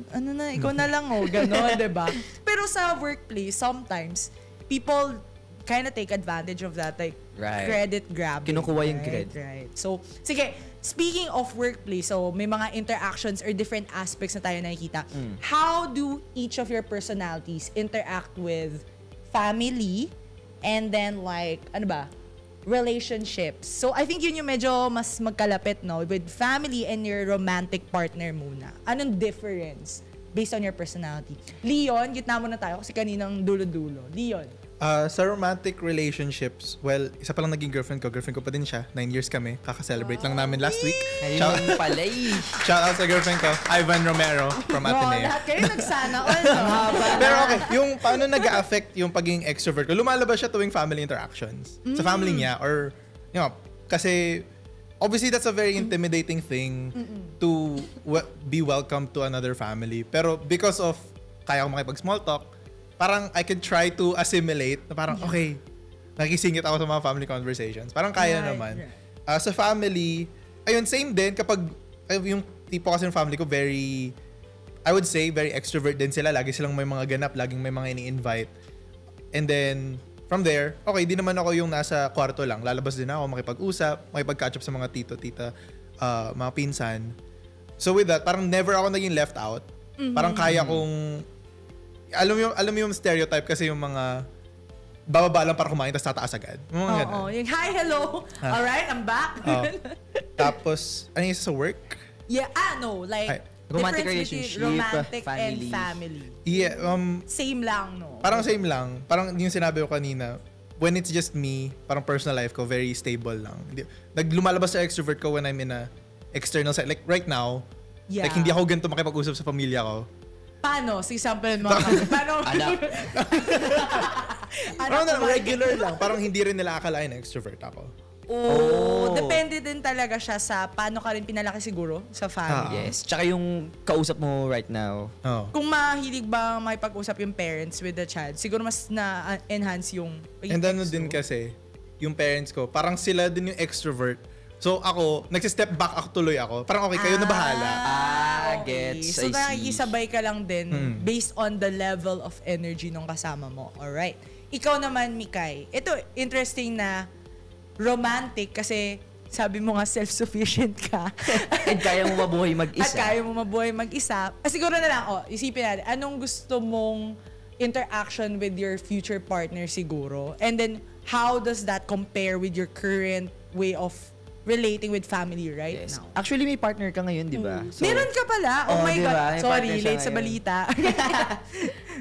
ikaw na lang, gano'n, diba? Pero sa workplace, sometimes, people kind of take advantage of that, like, credit grabbing. Kinukuha yung credit. Right. So, sige, speaking of workplace, so may mga interactions or different aspects na tayo nakikita. How do each of your personalities interact with family and then like, relationships? So, I think yun yung medyo mas magkalapit, no? With family and your romantic partner muna. Anong difference based on your personality? Leon, gitna mo na tayo kasi kaninang dulo-dulo. Leon. Sa romantic relationships, well, isa pa lang naging girlfriend ko. Girlfriend ko pa din siya. 9 years kami. Kaka-celebrate lang namin last week. Ayun pala Shout out sa girlfriend ko, Ivan Romero from Ateneo. Lahat kayo nagsana all, no? Pero okay, yung paano nag-affect yung pagiging extrovert ko, lumalabas siya tuwing family interactions. Sa family niya or, kasi obviously that's a very intimidating thing to be welcome to another family. Pero because of kaya ko makipag-small talk, parang I can try to assimilate na parang, okay, nakisingit ako sa mga family conversations. Parang kaya naman. Sa family, ayun, same din kapag, yung tipo kasi ng family ko, very, I would say, very extrovert din sila. Lagi silang may mga ganap, laging may mga ini-invite. And then, from there, okay, di naman ako yung nasa kwarto lang. Lalabas din ako, makipag-usap, makipag-catch up sa mga tito, tita, mga pinsan. So with that, parang never ako naging left out. Parang kaya kong, alam mo yung stereotype kasi yung mga bababa lang para kumain tapos tataas agad. Mga ganun. Yung hi, hello. Alright, I'm back. Tapos, ano yung isa sa work? Yeah, no, like, Ay, romantic difference between relationship, romantic family. and family. Yeah, Same lang, no? parang same lang. Parang yung sinabi ko kanina, when it's just me, parang personal life ko, very stable lang. Naglumalabas sa extrovert ko when I'm in a external side. Like right now, Yeah. like hindi ako ganito makipag-usap sa pamilya ko. Paano? Si sample mo kami. Paano? Parang regular lang. Parang hindi rin nila akalain na extrovert ako. Oh, depende din talaga siya sa paano ka rin pinalaki siguro sa family. Yes. Tsaka yung kausap mo right now. Oh. Kung mahilig ba makipag-usap yung parents with the child, siguro mas na-enhance yung And ano din kasi, yung parents ko, parang sila din yung extrovert. So ako, nagsistep back ako tuloy ako. Parang okay, kayo na bahala. Gets. So I see. nakikisabay ka lang din based on the level of energy nung kasama mo. Alright. Ikaw naman, Mikay. Ito, interesting na romantic kasi sabi mo nga self-sufficient ka. And kaya mo mabuhay At mag-isa. kaya mo mabuhay mag-isa. Siguro na lang, isipin natin, anong gusto mong interaction with your future partner siguro? And then, how does that compare with your current way of relating with family right Yes. now? Actually, may partner ka ngayon, di ba? So, Meron ka pala? Oh, Oh, my diba? God. May Sorry, partner siya late sa ngayon. balita.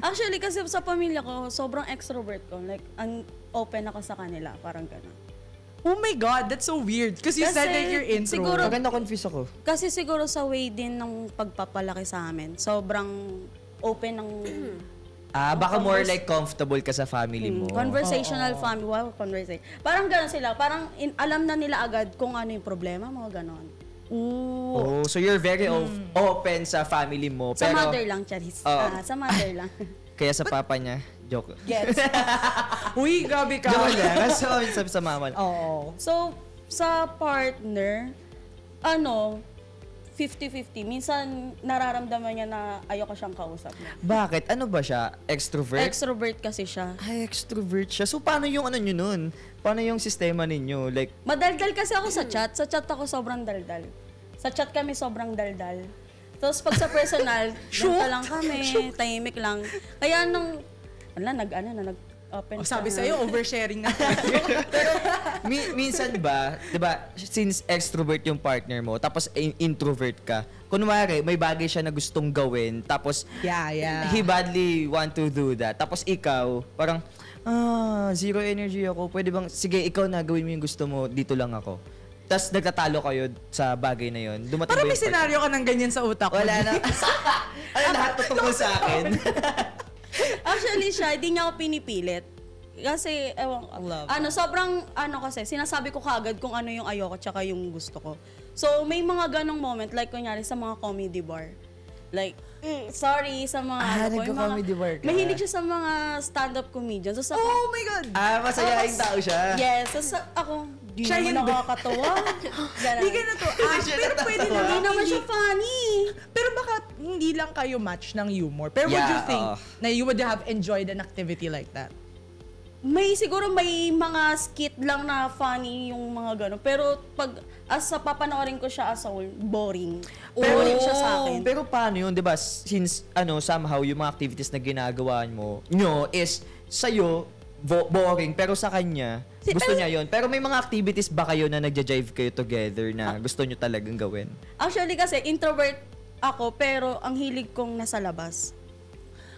Actually, kasi sa pamilya ko, sobrang extrovert ko. Like, ang open ako sa kanila. Parang gano'n. Oh my God, that's so weird. Because you said Kasi that you're intro. siguro- Maganda confused ako. Kasi siguro sa way din ng pagpapalaki sa amin, sobrang open ng Baka more like comfortable ka sa family mo. conversational family. Wow, conversation. Parang gano'n sila. Parang alam na nila agad kung ano yung problema mo, gano'n. Oh, so you're very open sa family mo. Sa Pero, mother lang, Charis. Oo. Sa mother lang. kaya sa papa niya, joke. Gets. Uy, grabe ka. Joke lang. Kasi sabi sa mama. Oo. So, sa partner, 50-50. Minsan, nararamdaman niya na ayoko siyang kausap. Bakit? Ano ba siya? Extrovert? Extrovert kasi siya. Ay, extrovert siya. So, paano yung ano nyo nun? Paano yung sistema ninyo? Like, Madaldal kasi ako sa chat. Sa chat ako sobrang daldal. Sa chat kami sobrang daldal. Tapos pag sa personal, ganito lang kami, tahimik lang. Kaya nung, nag-open Sabi ka. sa'yo, oversharing na. minsan ba, di ba, since extrovert yung partner mo, tapos introvert ka, kunwari, may bagay siya na gustong gawin, tapos Yeah. he badly want to do that. Tapos ikaw, parang, zero energy ako. Pwede bang, sige, ikaw na, gawin mo yung gusto mo, dito lang ako. Tapos nagtatalo kayo sa bagay na yun. Dumating Parang ba may yung part- senaryo ka ng ganyan sa utak mo. Wala na. Ano lahat totoo sa akin? Actually siya, hindi niya ako pinipilit. Kasi, Love. sobrang, kasi, sinasabi ko kagad kung ano yung ayoko tsaka yung gusto ko. So, may mga ganong moment, like kunyari sa mga comedy bar. Like, sorry sa mga, yung nagko-comedy bar ka. mahilig siya sa mga stand-up comedians. So, Oh my God! Masayaing tao siya. yes, so, ako, di Siya naman hindi. nakakatawa. Hindi ka na to. Pero pwede Hindi naman naman siya funny. Pero baka hindi lang kayo match ng humor. Pero would you Yeah, think oo. na you would have enjoyed an activity like that? Siguro may mga skit lang na funny yung mga gano'n. Pero pag sa papanoorin ko siya as a whole, boring. Boring siya sa akin. Pero paano yun, di ba? Since, somehow, yung mga activities na ginagawa nyo is sa'yo, boring. Pero sa kanya, gusto niya yun. Pero may mga activities ba kayo na nagja-jive kayo together na gusto nyo talagang gawin? Actually kasi introvert ako pero ang hilig kong nasa labas.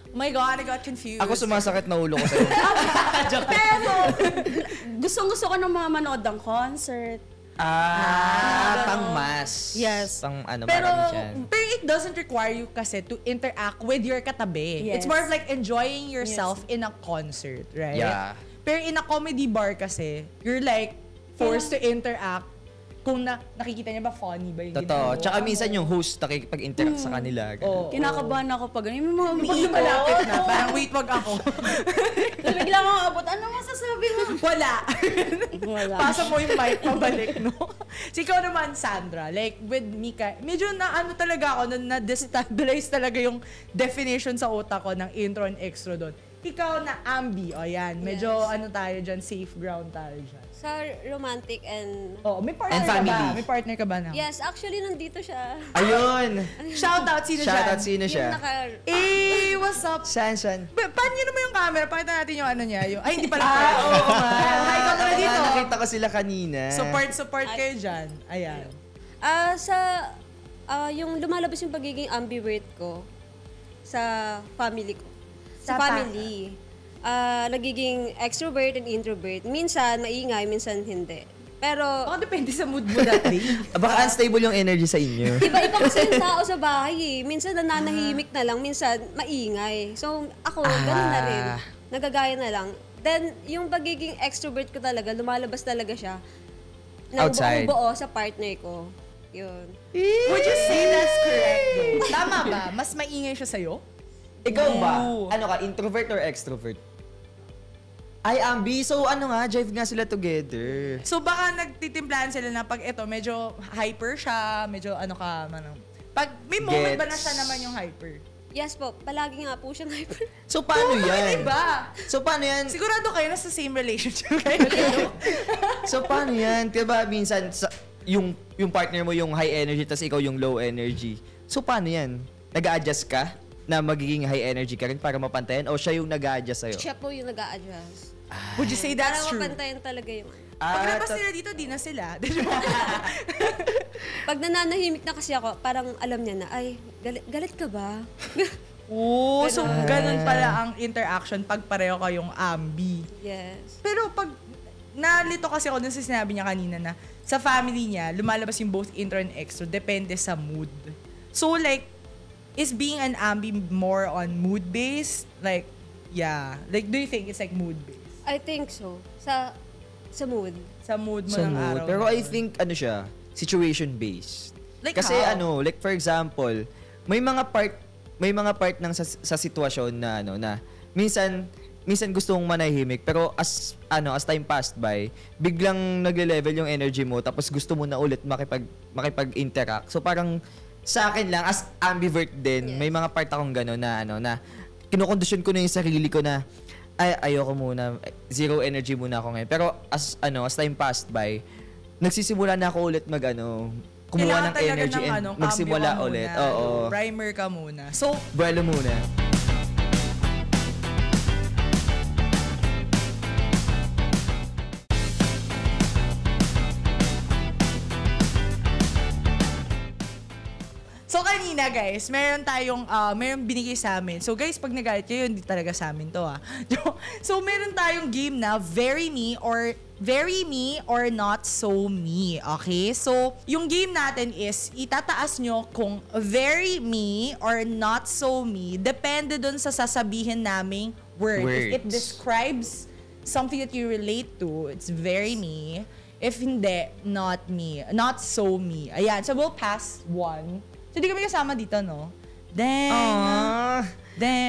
Oh my God, I got confused. Ako sumasakit na ulo ko sa'yo. Pero gustong-gusto ko ng mga manood ng concert. Pang mass. Yes. Pang Pero- marami siya. Pero it doesn't require you kasi to interact with your katabi. Yes. It's more of like enjoying yourself in a concert, right? Yeah. Pero in a comedy bar kasi, you're like forced to interact kung nakikita niya ba funny ba yung Totoo. ginagawa Tsaka mo. minsan yung host nakikipag-interact sa kanila. Oo. Kinakabahan ako pag ganyan. May mga Pag umiikot. malapit na, parang wait, wag ako. Bigla akong abot. Ano masasabi mo? Wala. Wala. Pasa mo yung mic, pabalik, no? So, ikaw naman, Sandra, like with Mika, medyo talaga ako, na-destabilize talaga yung definition sa utak ko ng intro and extro doon. Ikaw na ambi, yan. Medyo tayo dyan, safe ground tayo dyan. Sa romantic and... May partner And ka ba? family. May partner ka ba na? Yes, actually, nandito siya. Ayun! Shout out, sino Shout dyan? out, sino siya? Yung naka... What's up? San? Paano mo yung camera? Pakita natin yung niya. Ay, hindi pala. Oo nga. Hi ka muna dito. Nakita ko sila kanina. Support kayo dyan. Ayan. sa Yung lumalabas yung pagiging ambivert ko sa family ko. Sa Sa family. Nagiging extrovert and introvert. Minsan maingay, minsan hindi. Pero Baka depende sa mood mo that day. Baka unstable yung energy sa inyo. iba-iba kasi yung tao sa bahay eh. Minsan nananahimik na lang, minsan maingay. So ako, ganun na rin. Nagagaya na lang. Then, yung pagiging extrovert ko talaga, lumalabas talaga siya. Outside. Buo sa partner ko. Yun. Would you say that's correct though? Tama ba? Mas maingay siya sa'yo? Ikaw ba? Ooh. Ano ka, introvert or extrovert? Ay, ambi. So ano nga, jive nga sila together. So baka nagtitimplahan sila na pag ito, medyo hyper siya, medyo ano ka, pag may moment ba na siya naman yung hyper? Yes po, palagi nga po siya hyper. So paano yan? Diba? So paano yan? Sigurado kayo na sa same relationship kayo. So paano yan? Diba minsan yung partner mo yung high energy tas ikaw yung low energy. So paano yan? Nag-a-adjust ka na magiging high energy ka rin para mapantayan o siya yung nag-a-adjust sa'yo? Siya po yung nag-a-adjust. Would you say that's Para true? mapantayan talaga yung... Paglabas nila dito, di na sila. Pag nananahimik na kasi ako, parang alam niya na, ay, galit ka ba? Oo, so ganun pala ang interaction pag pareho kayong ambi. Yes. Pero pag nalito kasi ako dun sa sinabi niya kanina na sa family niya, lumalabas yung both intro and extro, depende sa mood. So like, is being an ambi more on mood-based? Like, yeah. Like, do you think it's like mood-based? I think so. Sa mood. Sa mood mo Sa ng mood. araw. Pero na I yun. think ano siya, situation-based. Like Kasi how? like for example, may mga part ng sa sitwasyon na na minsan gusto mong manahimik pero as time passed by, biglang nagle-level yung energy mo tapos gusto mo na ulit makipag-interact. So parang sa akin lang as ambivert din, may mga part akong gano'n na kinokondisyon ko na yung sarili ko na ayoko muna, zero energy muna ako ngayon. Pero as time passed by, nagsisimula na ako ulit kumuha Kailangan ng talaga energy ng, and magsimula cambio ka ulit. muna. Oo. Primer ka muna. So, Buwelo muna. So kanina guys, meron binigay sa amin. So guys, pag nagalit kayo, hindi talaga sa amin to So meron tayong game na very me or not so me. Okay? So yung game natin is itataas nyo kung very me or not so me. Depende dun sa sasabihin naming word. If it Words. describes something that you relate to, it's very me. If hindi, not me. Not so me. Ayan. So we'll pass one. So, di kami kasama dito, no? Then,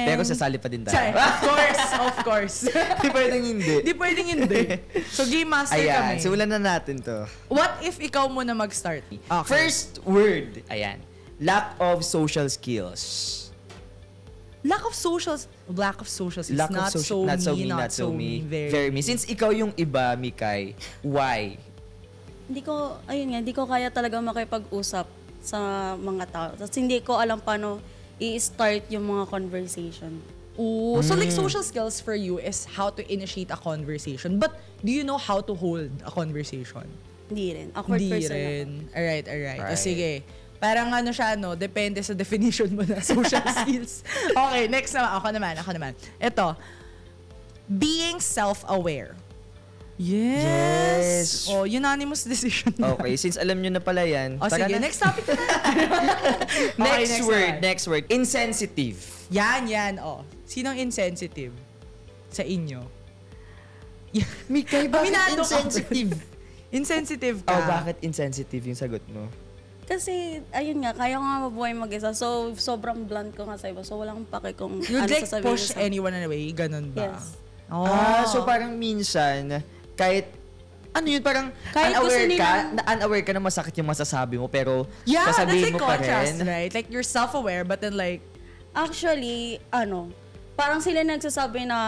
Pero sasali pa din tayo. Sorry, of course. Di pwedeng hindi. Di pwedeng hindi. So, game master Ayan, kami. simulan na natin to. What if ikaw muna mag-start? Okay. First word, ayan. Lack of social skills. Lack of social skills. Not so me. Very me. Since ikaw yung iba, Mikay, why? Hindi ko kaya talaga makipag-usap sa mga tao. Tapos hindi ko alam paano i-start yung mga conversation. Ooh, so like social skills for you is how to initiate a conversation. But do you know how to hold a conversation? Hindi rin. Awkward Hindi person rin. ako. Alright. Right. Sige. Parang siya, depende sa definition mo na social skills. Okay, next naman. Ako naman. Ito. Being self-aware. Yes. Oh, unanimous decision. Okay, since alam nyo na pala yan. Sige, na. next topic na. Okay, Next word. Insensitive. Yan. Sinong insensitive sa inyo? Mikay, bakit Aminado ka. insensitive? Insensitive ka. Bakit insensitive yung sagot mo? Kasi, ayun nga, kaya ko nga mabuhay mag-isa. So, sobrang blunt ko nga sa iba. So, walang pake kung You ano like sasabihin push sa anyone away? Ganun ba? Yes. Oh. So parang minsan, kahit, parang Kahit unaware ka na masakit yung masasabi mo, pero Yeah, that's sasabihin like mo pa contrast, rin. right? Like, you're self-aware, but then like, Actually, parang sila nagsasabi na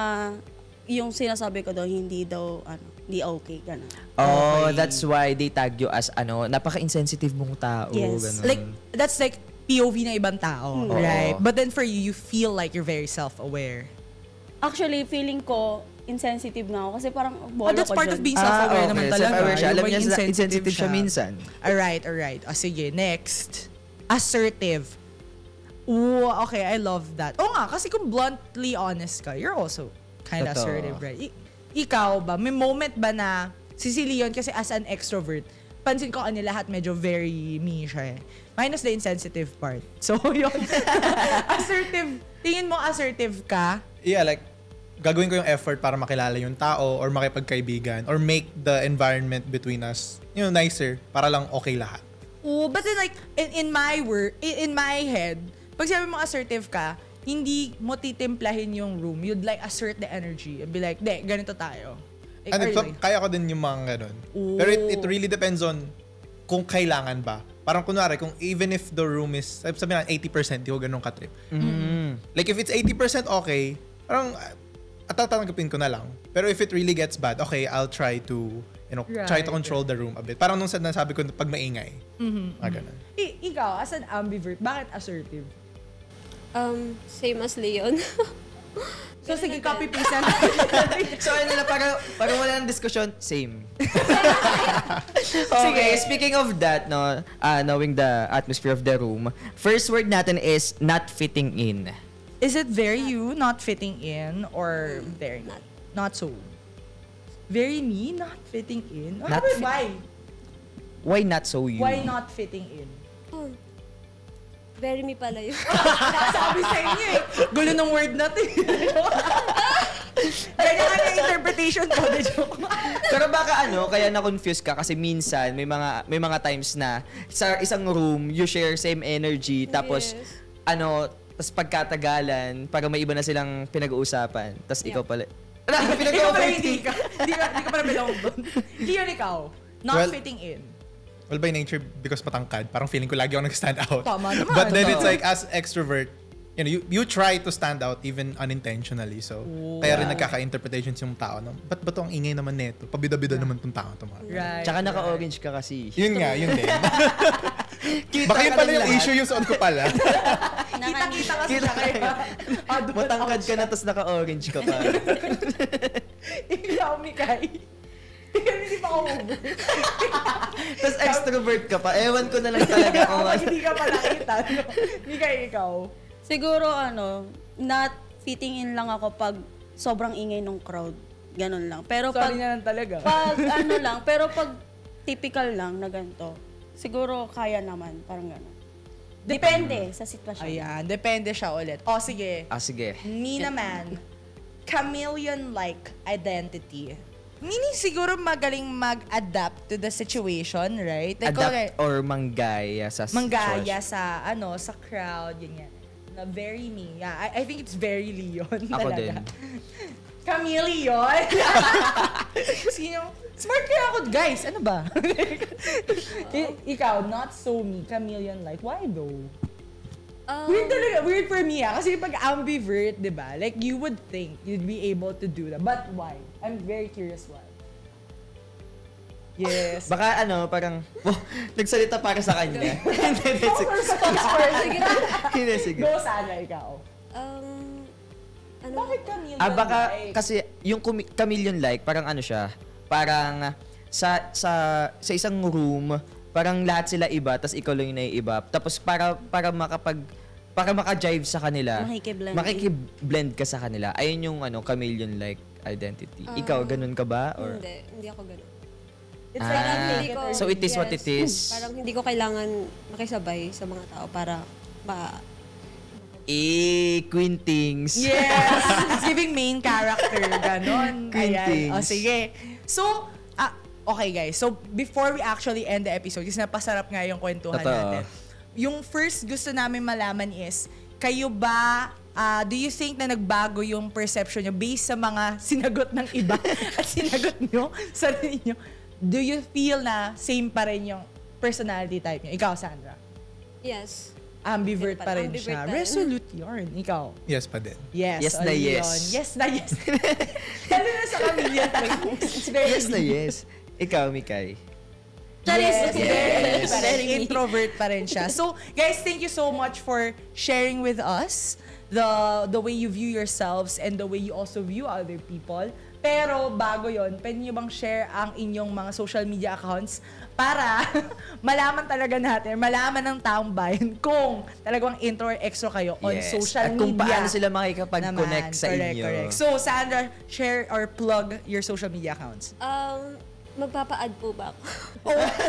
yung sinasabi ko daw, hindi okay, gano'n. Oh, Okay. that's why they tag you as, napaka-insensitive mong tao. Yes. Ganun. like, that's like POV na ibang tao, right? Oo. But then for you, you feel like you're very self-aware. Actually, feeling ko, insensitive nga ako. Kasi parang, bolo That's ko part dyan. of being self-aware naman talaga. Self-aware siya. Yung Alam bang niya insensitive siya minsan. Alright. Sige, next. assertive. Ooh, okay, I love that. Oo nga, kasi kung bluntly honest ka, you're also kind of Totoo. assertive, right? Ikaw ba, may moment ba na si Leon kasi as an extrovert, pansin ko lahat medyo very me siya eh. Minus the insensitive part. So, yun. Assertive. Tingin mo assertive ka? Yeah, like, gagawin ko yung effort para makilala yung tao or makipagkaibigan or make the environment between us, nicer para lang okay lahat. Oo, but then like, in my head, pag sabi mo assertive ka, hindi mo titimplahin yung room. You'd like assert the energy and be like, de, ganito tayo. Like, And are you like- kaya ko din yung mga ganun. Ooh. Pero it really depends on kung kailangan ba. Parang kunwari, kung even if the room is, sabi na 80%, di ko ganun katrip. Like if it's 80% okay, parang tatanggapin ko na lang. Pero if it really gets bad, okay, I'll try to, try to Right. control the room a bit. Parang nung nasabi ko pag maingay. Ganun. Ikaw, as an ambivert, bakit assertive? Same as Leon. So, sige, copy-paste na. So ano na, para wala ng diskusyon, same. Okay, speaking of that, no, knowing the atmosphere of the room, first word natin is not fitting in. Is it very you, not fitting in, or very not so? Very me, not fitting in? Not Why? fit- Why? Why not so you? Why not fitting in? Very me pala yun. Sabi sa inyo eh. Gulo ng word natin. Ganyan ka na interpretation ko. The joke. Pero baka kaya na-confuse ka kasi minsan may mga times na sa isang room you share same energy tapos Yes. tapos pagkatagalan para may iba na silang pinag-uusapan. Tapos ikaw pala. Ikaw pala Pinag-overthink. hindi ka. Hindi ka pala belong doon. Leon, ikaw. Not Well, fitting in. Well, by nature, because matangkad, parang feeling ko lagi ako nag-stand out. Tama naman. But then Totoo. it's like, as extrovert, you try to stand out even unintentionally. So, kaya rin nagkaka-interpretations yung tao. Ba't ba to ang ingay naman neto? Pabida-bida naman tong tao. Right. Tsaka naka-orange ka kasi. Yun nga, yun din. Kita Baka yun ka pala ng yung lahat. issue yung suot ko pala. Kita-kita kasi siya kaya. Matangkad ka na tapos naka-orange ka pa. Ikaw, Mikay. Ikaw, hindi pa ako over. Tapos extrovert ka pa. Ewan ko na lang talaga kung Kapag hindi ka pa nakita. No? Mikay, ikaw. Siguro not fitting in lang ako pag sobrang ingay ng crowd. Ganun lang. Pero Sorry pag na lang talaga. pero pag typical lang na ganito, siguro kaya naman, parang gano'n. Depende sa sitwasyon. Ayan, depende siya ulit. O, sige. sige. Me naman, chameleon-like identity. Meaning siguro magaling mag-adapt to the situation, right? Like, okay, Adapt or manggaya sa manggaya sa sa crowd, ganyan. Na very me. Yeah, I think it's very Leon Ako talaga. din. Chameleon. Sino? Smart kaya ako, guys. Ano ba? Ikaw, not so me. Chameleon-like. Why though? Weird talaga. Weird for me kasi pag ambivert, di ba? Like, you would think you'd be able to do that. But why? I'm very curious why. Yes. Baka parang, nagsalita para sa kanya. Hindi, Sige. Hindi, sige. Go, Sana, ikaw. Ano? Bakit chameleon? Baka kasi yung chameleon-like, parang siya, parang sa isang room, parang lahat sila iba, tapos ikaw lang yung naiiba. Tapos para maka-jive sa kanila, makikiblend ka sa kanila. Ayun yung chameleon-like identity. Ikaw, ganun ka ba? Or? Hindi ako ganun. It's like, hindi ko- So it is what it is. Parang hindi ko kailangan makisabay sa mga tao para Queen Things. yes! It's giving main character. Ganon. Queen Ayan. things. O, sige. So, okay guys. So, before we actually end the episode, kasi napasarap nga yung kwentuhan Totoo. natin. Yung first gusto namin malaman is, kayo ba, do you think na nagbago yung perception nyo based sa mga sinagot ng iba at sinagot nyo sa ninyo? Do you feel na same pa rin yung personality type nyo? Ikaw, Sandra. yes. Ambivert pa rin Ambivert siya. pa rin. Resolute yarn. Ikaw. Yes pa din. Yes. Yes o na Leon. yes. Yes na yes. Lalo na sa chameleon talaga. It's very Yes na yes. Ikaw, Mikay. Yes, Yes. Very introvert pa rin siya. So, guys, thank you so much for sharing with us the way you view yourselves and the way you also view other people. Pero bago yon, pwede nyo bang share ang inyong mga social media accounts para malaman talaga natin, malaman ng taong bayan kung talagang intro or extro kayo on social At media. kung paano sila makikipag-connect sa inyo. Correct. So, Sandra, share or plug your social media accounts. Magpapa-add po ba ako?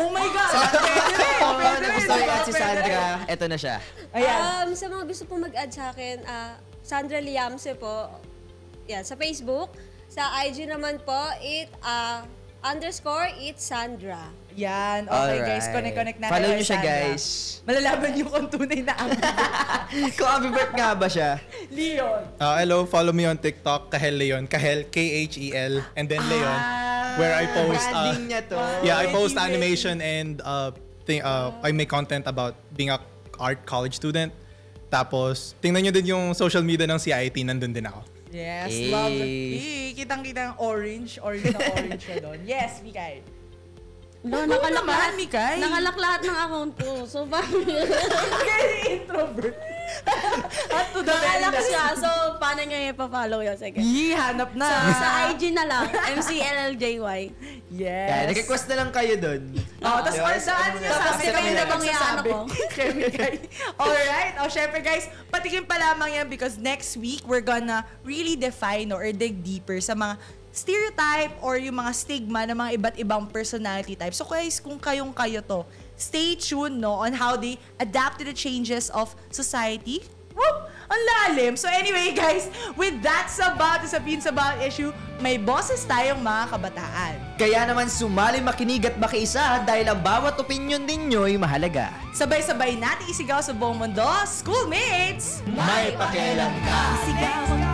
Oh my God! Pwede rin! Pwede rin! Gusto i-add si Sandra, eto na siya. Ayan. Sa mga gusto pong mag-add sa akin, Sandra Liamse po. Yan, sa Facebook. Sa IG naman po, _it's Sandra. Yan. Okay, guys. Connect natin. Follow kay nyo siya, Sandra. guys. Malalaman nyo kung tunay na ambivert. Kung ambivert nga ba siya? Leon. Hello, follow me on TikTok, Kahel Leon. Kahel, Khel, and then Leon. Where I post, Branding niya to. I post animation and I make content about being a art college student. Tapos, tingnan nyo din yung social media ng CIT, nandun din ako. Yes, Hey. love. Kitang-kita ang orange na orange na doon. Yes, Mikay. No, naman, Mikay. Nakalak lahat ng account ko. So, paano Very introvert. At to the very nakalak last. siya. So, paano niya i-follow yun? Sige. Hanap na. Sa IG na lang. MCLLJY. Yes. Kaya, nag-request na lang kayo dun. Tapos Diba? saan niya Tapos sabi kami kami na na bang magsasabi. iano ko? Kay Mikay. Alright. Syempre guys, patikim pa lamang yan because next week, we're gonna really define or dig deeper sa mga stereotype or yung mga stigma ng mga iba't ibang personality type. So guys, kung kayo to, stay tuned on how they adapt to the changes of society. Whoop! Ang lalim. So anyway guys, with that sabat sa Pinsabat issue, may boses tayong mga kabataan. Kaya naman sumali, makinig at makiisa dahil ang bawat opinion ninyo'y mahalaga. Sabay-sabay natin isigaw sa buong mundo, schoolmates! May pakialam ka! Sigaw ang